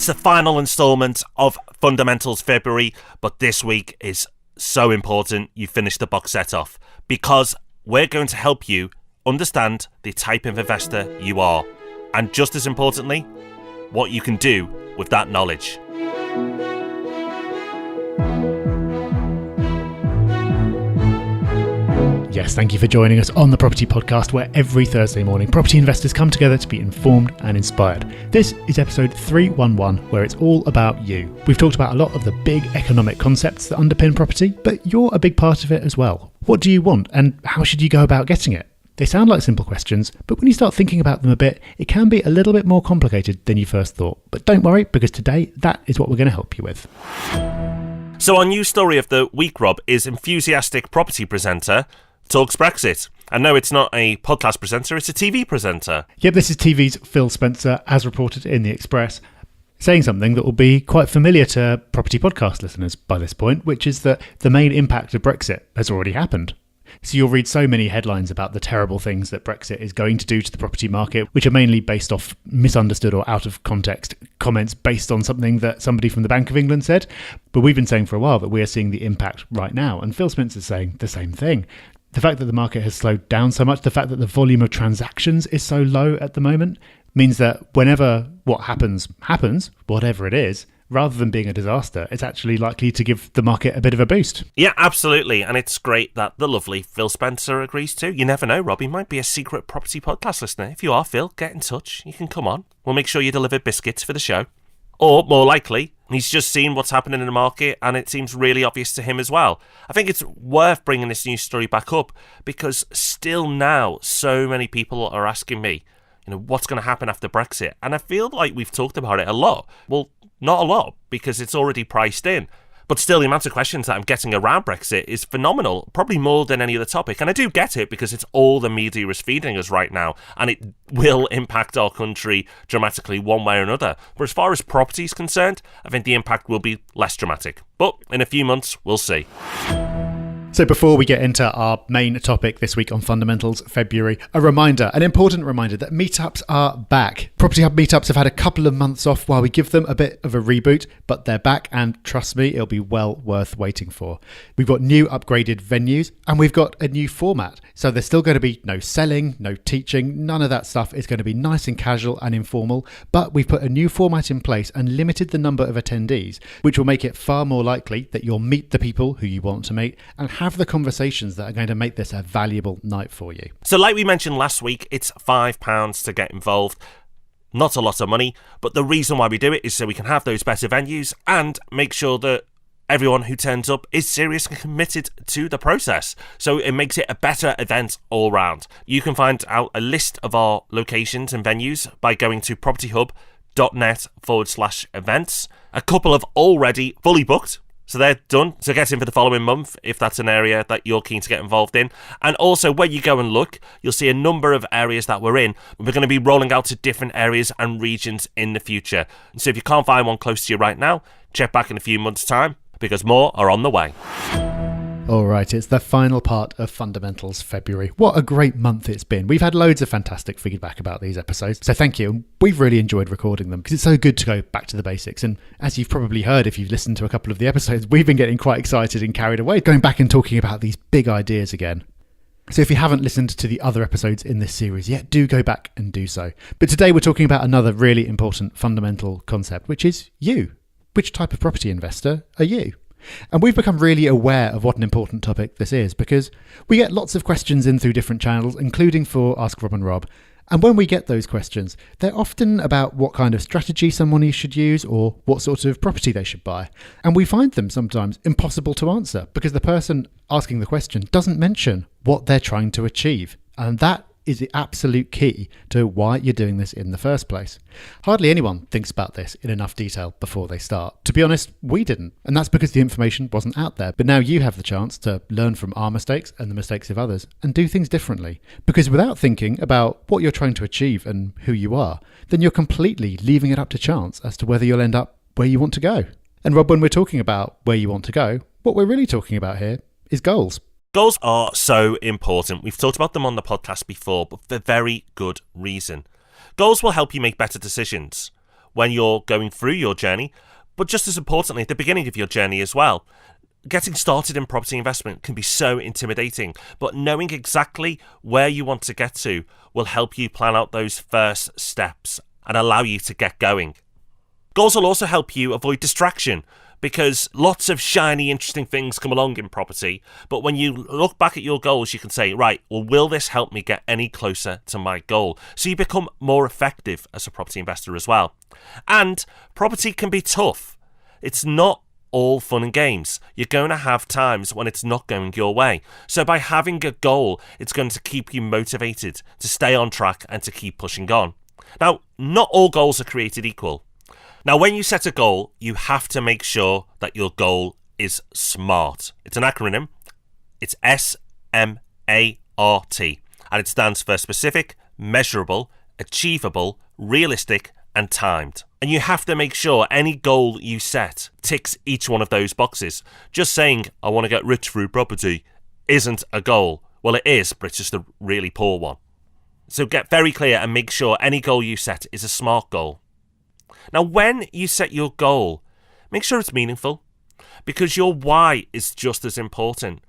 It's the final instalment of Fundamentals February, but this week is so important you finish the box set off, because we're going to help you understand the type of investor you are, and just as importantly, what you can do with that knowledge. Yes, thank you for joining us on the Property Podcast, where every Thursday morning property investors come together to be informed and inspired. This is episode 311, where it's all about you. We've talked about a lot of the big economic concepts that underpin property, but you're a big part of it as well. What do you want, and how should you go about getting it? They sound like simple questions, but when you start thinking about them a bit, it can be a little bit more complicated than you first thought. But don't worry, because today, that is what we're going to help you with. So our news story of the week, Rob, is enthusiastic property presenter talks Brexit. And no, it's not a podcast presenter, it's a TV presenter. Yep, this is TV's Phil Spencer, as reported in The Express, saying something that will be quite familiar to property podcast listeners by this point, which is that the main impact of Brexit has already happened. So you'll read so many headlines about the terrible things that Brexit is going to do to the property market, which are mainly based off misunderstood or out of context comments based on something that somebody from the Bank of England said. But we've been saying for a while that we are seeing the impact right now. And Phil Spencer's saying the same thing. The fact that the market has slowed down so much, the fact that the volume of transactions is so low at the moment, means that whenever what happens, whatever it is, rather than being a disaster, it's actually likely to give the market a bit of a boost. Yeah, absolutely. And it's great that the lovely Phil Spencer agrees too. You never know, Rob, he might be a secret property podcast listener. If you are, Phil, get in touch. You can come on. We'll make sure you deliver biscuits for the show. Or, more likely, he's just seen what's happening in the market and it seems really obvious to him as well. I think it's worth bringing this news story back up because still now so many people are asking me, what's going to happen after Brexit? And I feel like we've talked about it a lot. Well, not a lot because it's already priced in. But still, the amount of questions that I'm getting around Brexit is phenomenal, probably more than any other topic. And I do get it because it's all the media is feeding us right now, and it will impact our country dramatically one way or another. But as far as property is concerned, I think the impact will be less dramatic. But in a few months, we'll see. So before we get into our main topic this week on Fundamentals February, an important reminder that Meetups are back. Property Hub Meetups have had a couple of months off while we give them a bit of a reboot, but they're back and trust me, it'll be well worth waiting for. We've got new upgraded venues and we've got a new format. So there's still going to be no selling, no teaching, none of that stuff. It's going to be nice and casual and informal, but we've put a new format in place and limited the number of attendees, which will make it far more likely that you'll meet the people who you want to meet and have the conversations that are going to make this a valuable night for you. So like we mentioned last week, it's £5 to get involved. Not a lot of money, but the reason why we do it is so we can have those better venues and make sure that everyone who turns up is seriously committed to the process. So it makes it a better event all round. You can find out a list of our locations and venues by going to propertyhub.net/events. A couple have already fully booked, so they're done. So get in for the following month if that's an area that you're keen to get involved in. And also, when you go and look, you'll see a number of areas that we're in. We're going to be rolling out to different areas and regions in the future. So if you can't find one close to you right now, check back in a few months' time because more are on the way. All right, it's the final part of Fundamentals February. What a great month it's been. We've had loads of fantastic feedback about these episodes, so thank you. We've really enjoyed recording them because it's so good to go back to the basics. And as you've probably heard if you've listened to a couple of the episodes, we've been getting quite excited and carried away, going back and talking about these big ideas again. So if you haven't listened to the other episodes in this series yet, do go back and do so. But today we're talking about another really important fundamental concept, which is you. Which type of property investor are you? And we've become really aware of what an important topic this is because we get lots of questions in through different channels, including for Ask Rob and Rob. And when we get those questions, they're often about what kind of strategy someone should use or what sort of property they should buy. And we find them sometimes impossible to answer because the person asking the question doesn't mention what they're trying to achieve. And that is the absolute key to why you're doing this in the first place. Hardly anyone thinks about this in enough detail before they start. To be honest, we didn't. And that's because the information wasn't out there. But now you have the chance to learn from our mistakes and the mistakes of others and do things differently. Because without thinking about what you're trying to achieve and who you are, then you're completely leaving it up to chance as to whether you'll end up where you want to go. And Rob, when we're talking about where you want to go, what we're really talking about here is goals. Goals are so important. We've talked about them on the podcast before, but for very good reason. Goals will help you make better decisions. when you're going through your journey, but just as importantly, at the beginning of your journey as well. Getting started in property investment can be so intimidating, but knowing exactly where you want to get to will help you plan out those first steps and allow you to get going. Goals will also help you avoid distraction, because lots of shiny, interesting things come along in property, but when you look back at your goals, you can say, right, well, will this help me get any closer to my goal? So you become more effective as a property investor as well. And property can be tough. It's not all fun and games. You're going to have times when it's not going your way. So by having a goal, it's going to keep you motivated to stay on track and to keep pushing on. Now, not all goals are created equal. Now, when you set a goal, you have to make sure that your goal is SMART. It's an acronym. It's SMART, and it stands for specific, measurable, achievable, realistic, and timed. And you have to make sure any goal you set ticks each one of those boxes. Just saying, I want to get rich through property, isn't a goal. Well, it is, but it's just a really poor one. So get very clear and make sure any goal you set is a SMART goal. Now, when you set your goal, make sure it's meaningful, because your why is just as important.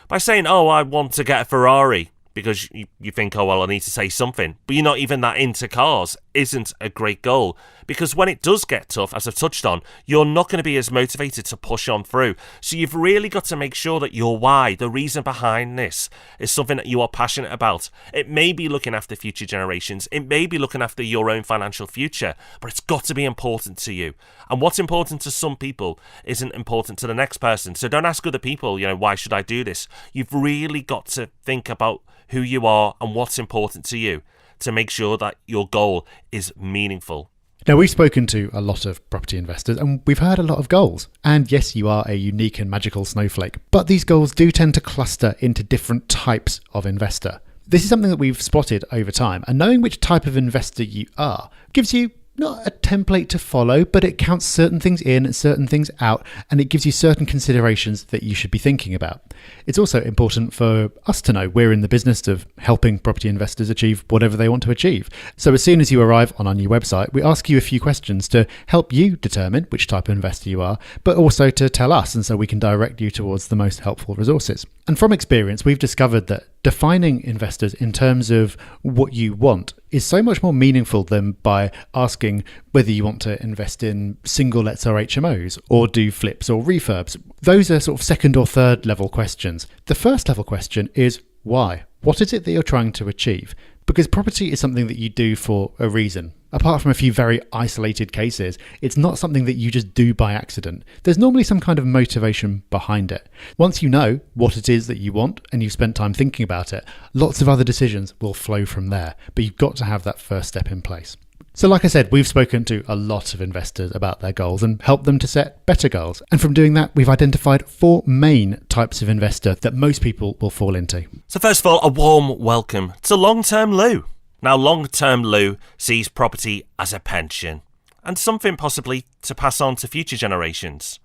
By saying, oh, I want to get a Ferrari, because you think, oh, well, I need to say something, but you're not even that into cars, isn't a great goal. Because when it does get tough, as I've touched on, you're not going to be as motivated to push on through. So you've really got to make sure that your why, the reason behind this, is something that you are passionate about. It may be looking after future generations. It may be looking after your own financial future, but it's got to be important to you. And what's important to some people isn't important to the next person. So don't ask other people, why should I do this? You've really got to think about who you are and what's important to you to make sure that your goal is meaningful. Now, we've spoken to a lot of property investors and we've heard a lot of goals. And yes, you are a unique and magical snowflake, but these goals do tend to cluster into different types of investor. This is something that we've spotted over time, and knowing which type of investor you are gives you not a template to follow, but it counts certain things in and certain things out, and it gives you certain considerations that you should be thinking about. It's also important for us to know we're in the business of helping property investors achieve whatever they want to achieve. So as soon as you arrive on our new website, we ask you a few questions to help you determine which type of investor you are, but also to tell us, and so we can direct you towards the most helpful resources. And from experience, we've discovered that defining investors in terms of what you want is so much more meaningful than by asking whether you want to invest in single lets or HMOs or do flips or refurbs. Those are sort of second or third level questions. The first level question is why? What is it that you're trying to achieve? Because property is something that you do for a reason. Apart from a few very isolated cases, it's not something that you just do by accident. There's normally some kind of motivation behind it. Once you know what it is that you want and you've spent time thinking about it, lots of other decisions will flow from there. But you've got to have that first step in place. So like I said, we've spoken to a lot of investors about their goals and helped them to set better goals. And from doing that, we've identified 4 main types of investor that most people will fall into. So first of all, a warm welcome to Long-Term Lou. Now, Long-Term Lou sees property as a pension and something possibly to pass on to future generations.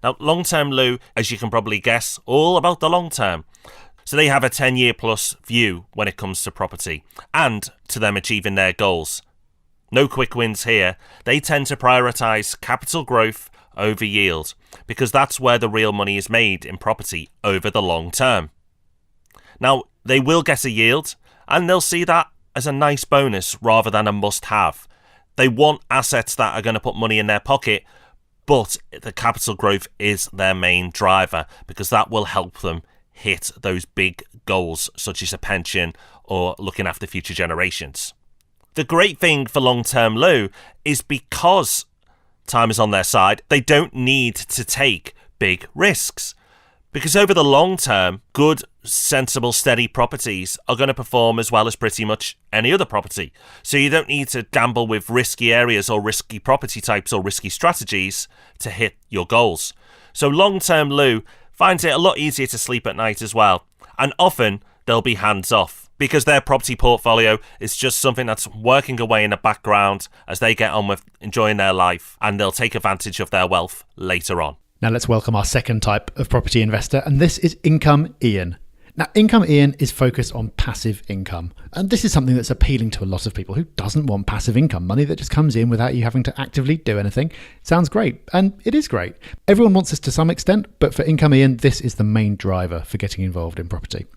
Now, Long-Term Lou, as you can probably guess, all about the long term. So they have a 10-year plus view when it comes to property and to them achieving their goals. No quick wins here. They tend to prioritise capital growth over yield because that's where the real money is made in property over the long term. Now, they will get a yield and they'll see that as a nice bonus rather than a must-have. They want assets that are going to put money in their pocket, but the capital growth is their main driver because that will help them hit those big goals such as a pension or looking after future generations. The great thing for Long-Term Lou is because time is on their side, they don't need to take big risks. Because over the long term, good, sensible, steady properties are going to perform as well as pretty much any other property. So you don't need to gamble with risky areas or risky property types or risky strategies to hit your goals. So Long-Term Lou finds it a lot easier to sleep at night as well. And often they'll be hands off because their property portfolio is just something that's working away in the background as they get on with enjoying their life, and they'll take advantage of their wealth later on. Now let's welcome our second type of property investor, and this is Income Ian. Now, Income Ian is focused on passive income, and this is something that's appealing to a lot of people who doesn't want passive income, money that just comes in without you having to actively do anything. Sounds great, and it is great. Everyone wants this to some extent, but for Income Ian, this is the main driver for getting involved in property.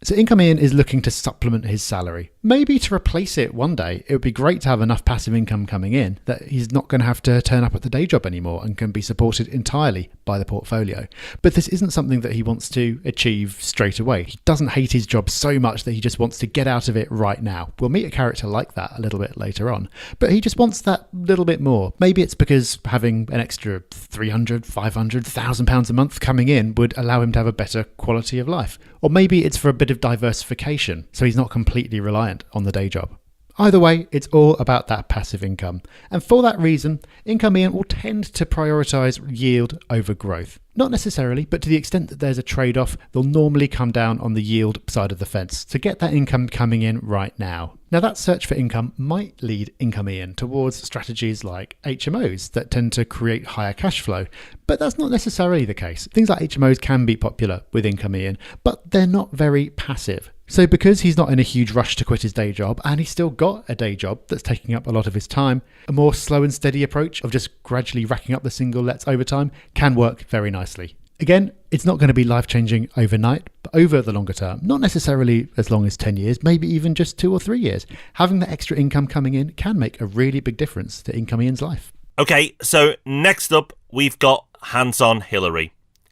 So Income Ian is looking to supplement his salary, maybe to replace it one day. It would be great to have enough passive income coming in that he's not going to have to turn up at the day job anymore and can be supported entirely by the portfolio. But this isn't something that he wants to achieve straight away. He doesn't hate his job so much that he just wants to get out of it right now. We'll meet a character like that a little bit later on, but he just wants that little bit more. Maybe it's because having an extra £300, £500, £1,000 a month coming in would allow him to have a better quality of life. Or maybe it's for a bit of diversification, so he's not completely reliant on the day job. Either way, it's all about that passive income. And for that reason, Income Ian will tend to prioritise yield over growth. Not necessarily, but to the extent that there's a trade-off, they'll normally come down on the yield side of the fence to get that income coming in right now. Now, that search for income might lead Income Ian towards strategies like HMOs that tend to create higher cash flow, but that's not necessarily the case. Things like HMOs can be popular with Income Ian, but they're not very passive. So because he's not in a huge rush to quit his day job, and he's still got a day job that's taking up a lot of his time, a more slow and steady approach of just gradually racking up the single lets over time can work very nicely. Again, it's not going to be life-changing overnight, but over the longer term, not necessarily as long as 10 years, maybe even just 2 or 3 years, having that extra income coming in can make a really big difference to Income Ian's life. Okay, so next up, we've got Hands-On Hillary.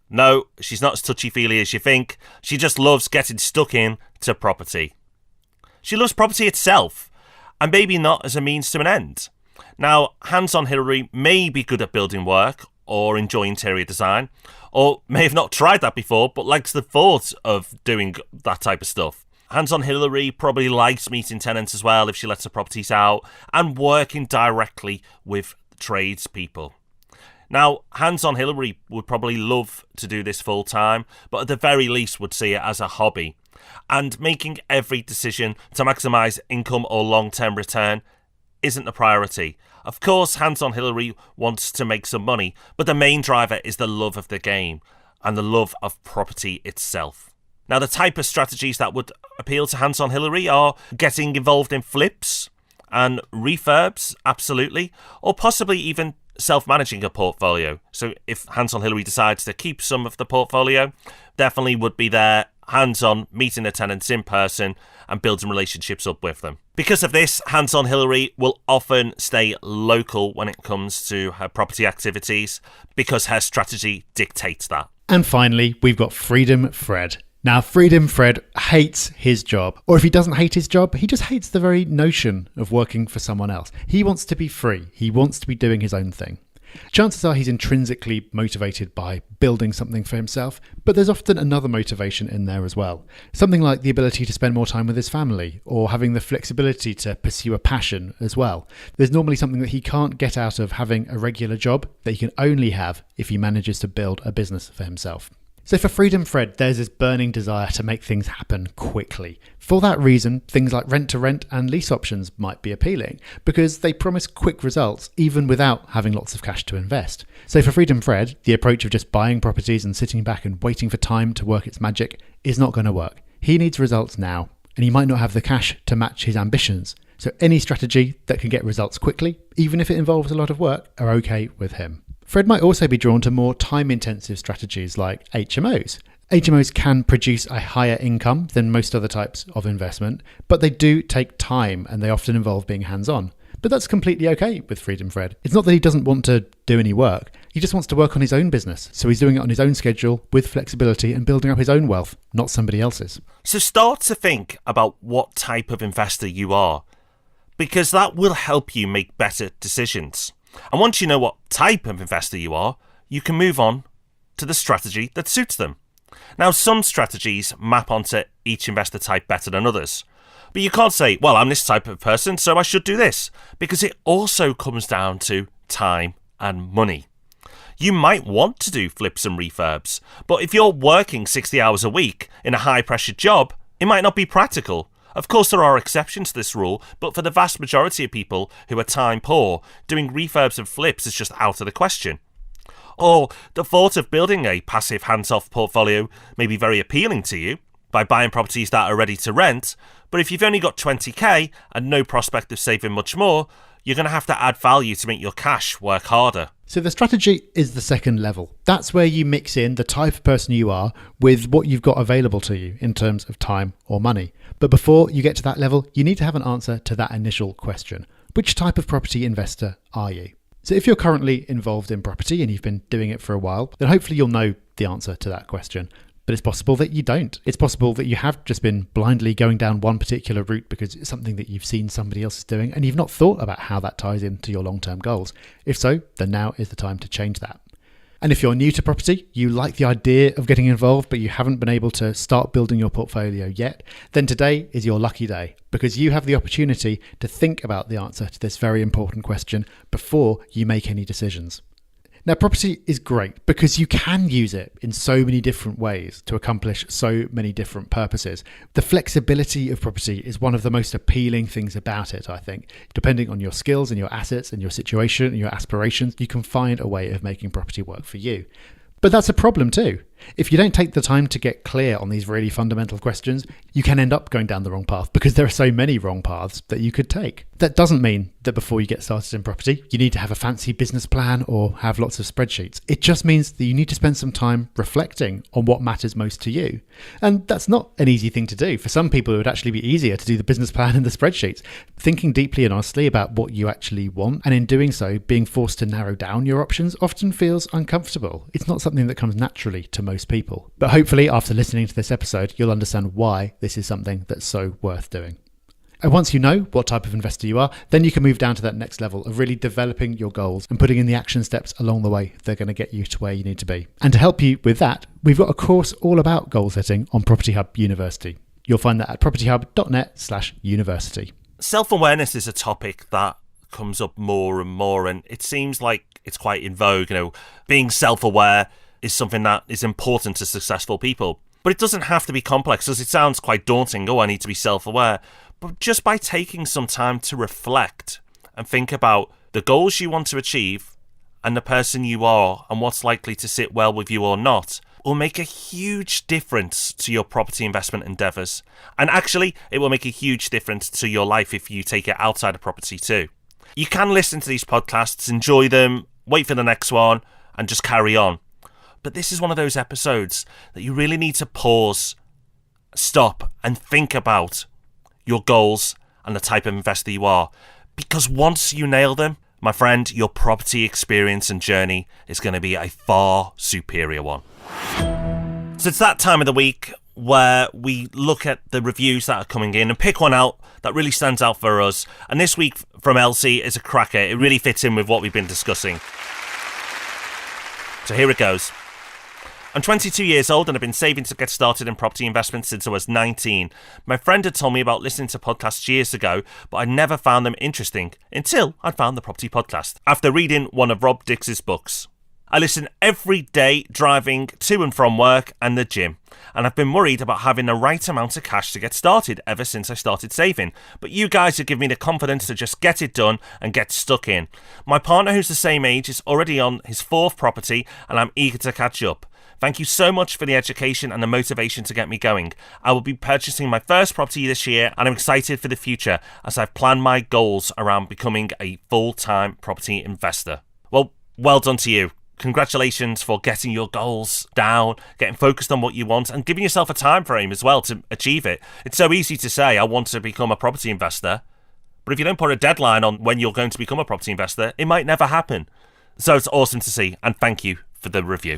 No, she's not as touchy-feely as you think. She just loves getting stuck in to property. She loves property itself, and maybe not as a means to an end. Now, Hands-On Hillary may be good at building work or enjoy interior design, or may have not tried that before, but likes the thought of doing that type of stuff. Hands-On Hillary probably likes meeting tenants as well if she lets her properties out, and working directly with tradespeople. Now, Hands-On Hillary would probably love to do this full time, but at the very least would see it as a hobby. And making every decision to maximise income or long-term return isn't a priority. Of course, Hands-On Hillary wants to make some money, but the main driver is the love of the game and the love of property itself. Now, the type of strategies that would appeal to Hands-On Hillary are getting involved in flips and refurbs, absolutely, or possibly even self-managing a portfolio. So if Hands-On Hillary decides to keep some of the portfolio, definitely would be there, hands-on, meeting the tenants in person and building relationships up with them. Because of this, Hands-On Hillary will often stay local when it comes to her property activities, because her strategy dictates that. And finally, we've got Freedom Fred. Now, Freedom Fred hates his job. Or if he doesn't hate his job, he just hates the very notion of working for someone else. He wants to be free. He wants to be doing his own thing. Chances are he's intrinsically motivated by building something for himself, but there's often another motivation in there as well. Something like the ability to spend more time with his family, or having the flexibility to pursue a passion as well. There's normally something that he can't get out of having a regular job that he can only have if he manages to build a business for himself. So for Freedom Fred, there's this burning desire to make things happen quickly. For that reason, things like rent-to-rent and lease options might be appealing, because they promise quick results even without having lots of cash to invest. So for Freedom Fred, the approach of just buying properties and sitting back and waiting for time to work its magic is not going to work. He needs results now, and he might not have the cash to match his ambitions. So any strategy that can get results quickly, even if it involves a lot of work, are okay with him. Fred might also be drawn to more time-intensive strategies like HMOs. HMOs can produce a higher income than most other types of investment, but they do take time and they often involve being hands-on. But that's completely okay with Freedom Fred. It's not that he doesn't want to do any work, he just wants to work on his own business, so he's doing it on his own schedule with flexibility and building up his own wealth, not somebody else's. So start to think about what type of investor you are, because that will help you make better decisions. And once you know what type of investor you are, you can move on to the strategy that suits them. Now, some strategies map onto each investor type better than others. But you can't say, well, I'm this type of person, so I should do this, because it also comes down to time and money. You might want to do flips and refurbs, but if you're working 60 hours a week in a high-pressure job, it might not be practical. Of course, there are exceptions to this rule, but for the vast majority of people who are time poor, doing refurbs and flips is just out of the question. Or the thought of building a passive hands-off portfolio may be very appealing to you, by buying properties that are ready to rent. But if you've only got 20k and no prospect of saving much more, you're going to have to add value to make your cash work harder. So the strategy is the second level. That's where you mix in the type of person you are with what you've got available to you in terms of time or money. But before you get to that level, you need to have an answer to that initial question. Which type of property investor are you? So if you're currently involved in property and you've been doing it for a while, then hopefully you'll know the answer to that question. But it's possible that you don't. It's possible that you have just been blindly going down one particular route because it's something that you've seen somebody else is doing and you've not thought about how that ties into your long-term goals. If so, then now is the time to change that. And if you're new to property, you like the idea of getting involved, but you haven't been able to start building your portfolio yet, then today is your lucky day because you have the opportunity to think about the answer to this very important question before you make any decisions. Now, property is great because you can use it in so many different ways to accomplish so many different purposes. The flexibility of property is one of the most appealing things about it, I think. Depending on your skills and your assets and your situation and your aspirations, you can find a way of making property work for you. But that's a problem too. If you don't take the time to get clear on these really fundamental questions, you can end up going down the wrong path because there are so many wrong paths that you could take. That doesn't mean that before you get started in property, you need to have a fancy business plan or have lots of spreadsheets. It just means that you need to spend some time reflecting on what matters most to you. And that's not an easy thing to do. For some people, it would actually be easier to do the business plan and the spreadsheets. Thinking deeply and honestly about what you actually want, and in doing so, being forced to narrow down your options often feels uncomfortable. It's not something that comes naturally to most people. But hopefully, after listening to this episode, you'll understand why this is something that's so worth doing. And once you know what type of investor you are, then you can move down to that next level of really developing your goals and putting in the action steps along the way that are going to get you to where you need to be. And to help you with that, we've got a course all about goal setting on Property Hub University. You'll find that at propertyhub.net/university. Self-awareness is a topic that comes up more and more, and it seems like it's quite in vogue. Being self-aware is something that is important to successful people. But it doesn't have to be complex, as it sounds quite daunting. I need to be self-aware. But just by taking some time to reflect and think about the goals you want to achieve and the person you are and what's likely to sit well with you or not, will make a huge difference to your property investment endeavours. And actually, it will make a huge difference to your life if you take it outside of property too. You can listen to these podcasts, enjoy them, wait for the next one, and just carry on. But this is one of those episodes that you really need to pause, stop, and think about your goals and the type of investor you are. Because once you nail them, my friend, your property experience and journey is going to be a far superior one. So it's that time of the week where we look at the reviews that are coming in and pick one out that really stands out for us. And this week from Elsie is a cracker. It really fits in with what we've been discussing. So here it goes. I'm 22 years old and I've been saving to get started in property investment since I was 19. My friend had told me about listening to podcasts years ago, but I never found them interesting until I found the Property Podcast after reading one of Rob Dix's books. I listen every day driving to and from work and the gym, and I've been worried about having the right amount of cash to get started ever since I started saving. But you guys have given me the confidence to just get it done and get stuck in. My partner, who's the same age, is already on his 4th property and I'm eager to catch up. Thank you so much for the education and the motivation to get me going. I will be purchasing my first property this year and I'm excited for the future as I've planned my goals around becoming a full-time property investor. Well done to you. Congratulations for getting your goals down, getting focused on what you want and giving yourself a time frame as well to achieve it. It's so easy to say, I want to become a property investor, but if you don't put a deadline on when you're going to become a property investor, it might never happen. So it's awesome to see, and thank you for the review.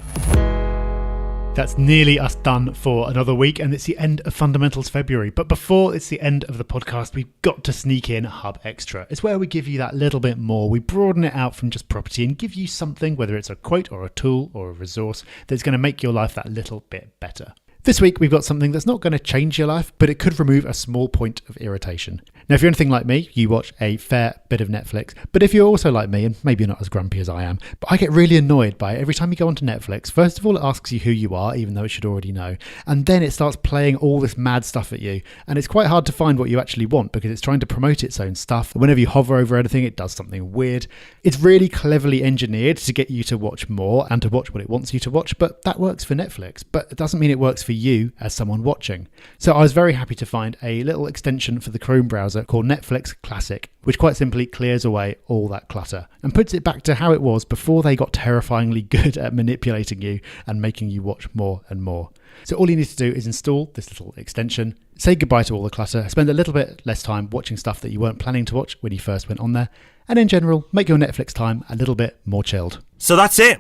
That's nearly us done for another week, and it's the end of Fundamentals February. But before it's the end of the podcast, we've got to sneak in Hub Extra. It's where we give you that little bit more. We broaden it out from just property and give you something, whether it's a quote or a tool or a resource, that's going to make your life that little bit better. This week, we've got something that's not going to change your life, but it could remove a small point of irritation. Now, if you're anything like me, you watch a fair bit of Netflix. But if you're also like me, and maybe you're not as grumpy as I am, but I get really annoyed by it every time you go onto Netflix. First of all, it asks you who you are, even though it should already know. And then it starts playing all this mad stuff at you. And it's quite hard to find what you actually want because it's trying to promote its own stuff. Whenever you hover over anything, it does something weird. It's really cleverly engineered to get you to watch more and to watch what it wants you to watch. But that works for Netflix. But it doesn't mean it works for you as someone watching. So I was very happy to find a little extension for the Chrome browser called Netflix Classic, which quite simply clears away all that clutter and puts it back to how it was before they got terrifyingly good at manipulating you and making you watch more and more. So all you need to do is install this little extension, say goodbye to all the clutter, spend a little bit less time watching stuff that you weren't planning to watch when you first went on there, and in general, make your Netflix time a little bit more chilled. So that's it.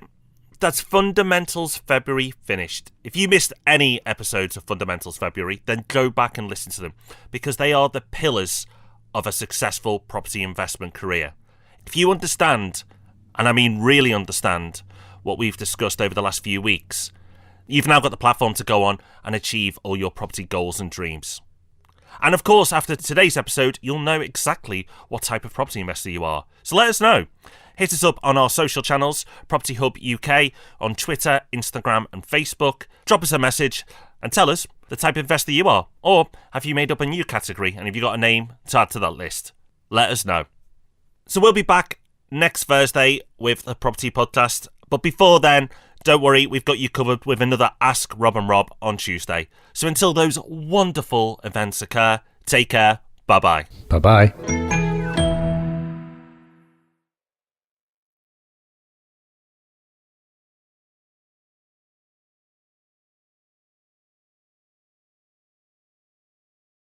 That's Fundamentals February finished. If you missed any episodes of Fundamentals February, then go back and listen to them because they are the pillars of a successful property investment career. If you understand, and I mean really understand, what we've discussed over the last few weeks, you've now got the platform to go on and achieve all your property goals and dreams. And of course, after today's episode, you'll know exactly what type of property investor you are. So let us know. Hit us up on our social channels, Property Hub UK, on Twitter, Instagram and Facebook. Drop us a message and tell us the type of investor you are. Or have you made up a new category and have you got a name to add to that list? Let us know. So we'll be back next Thursday with the Property Podcast. But before then, don't worry, we've got you covered with another Ask Rob and Rob on Tuesday. So until those wonderful events occur, take care. Bye-bye. Bye-bye.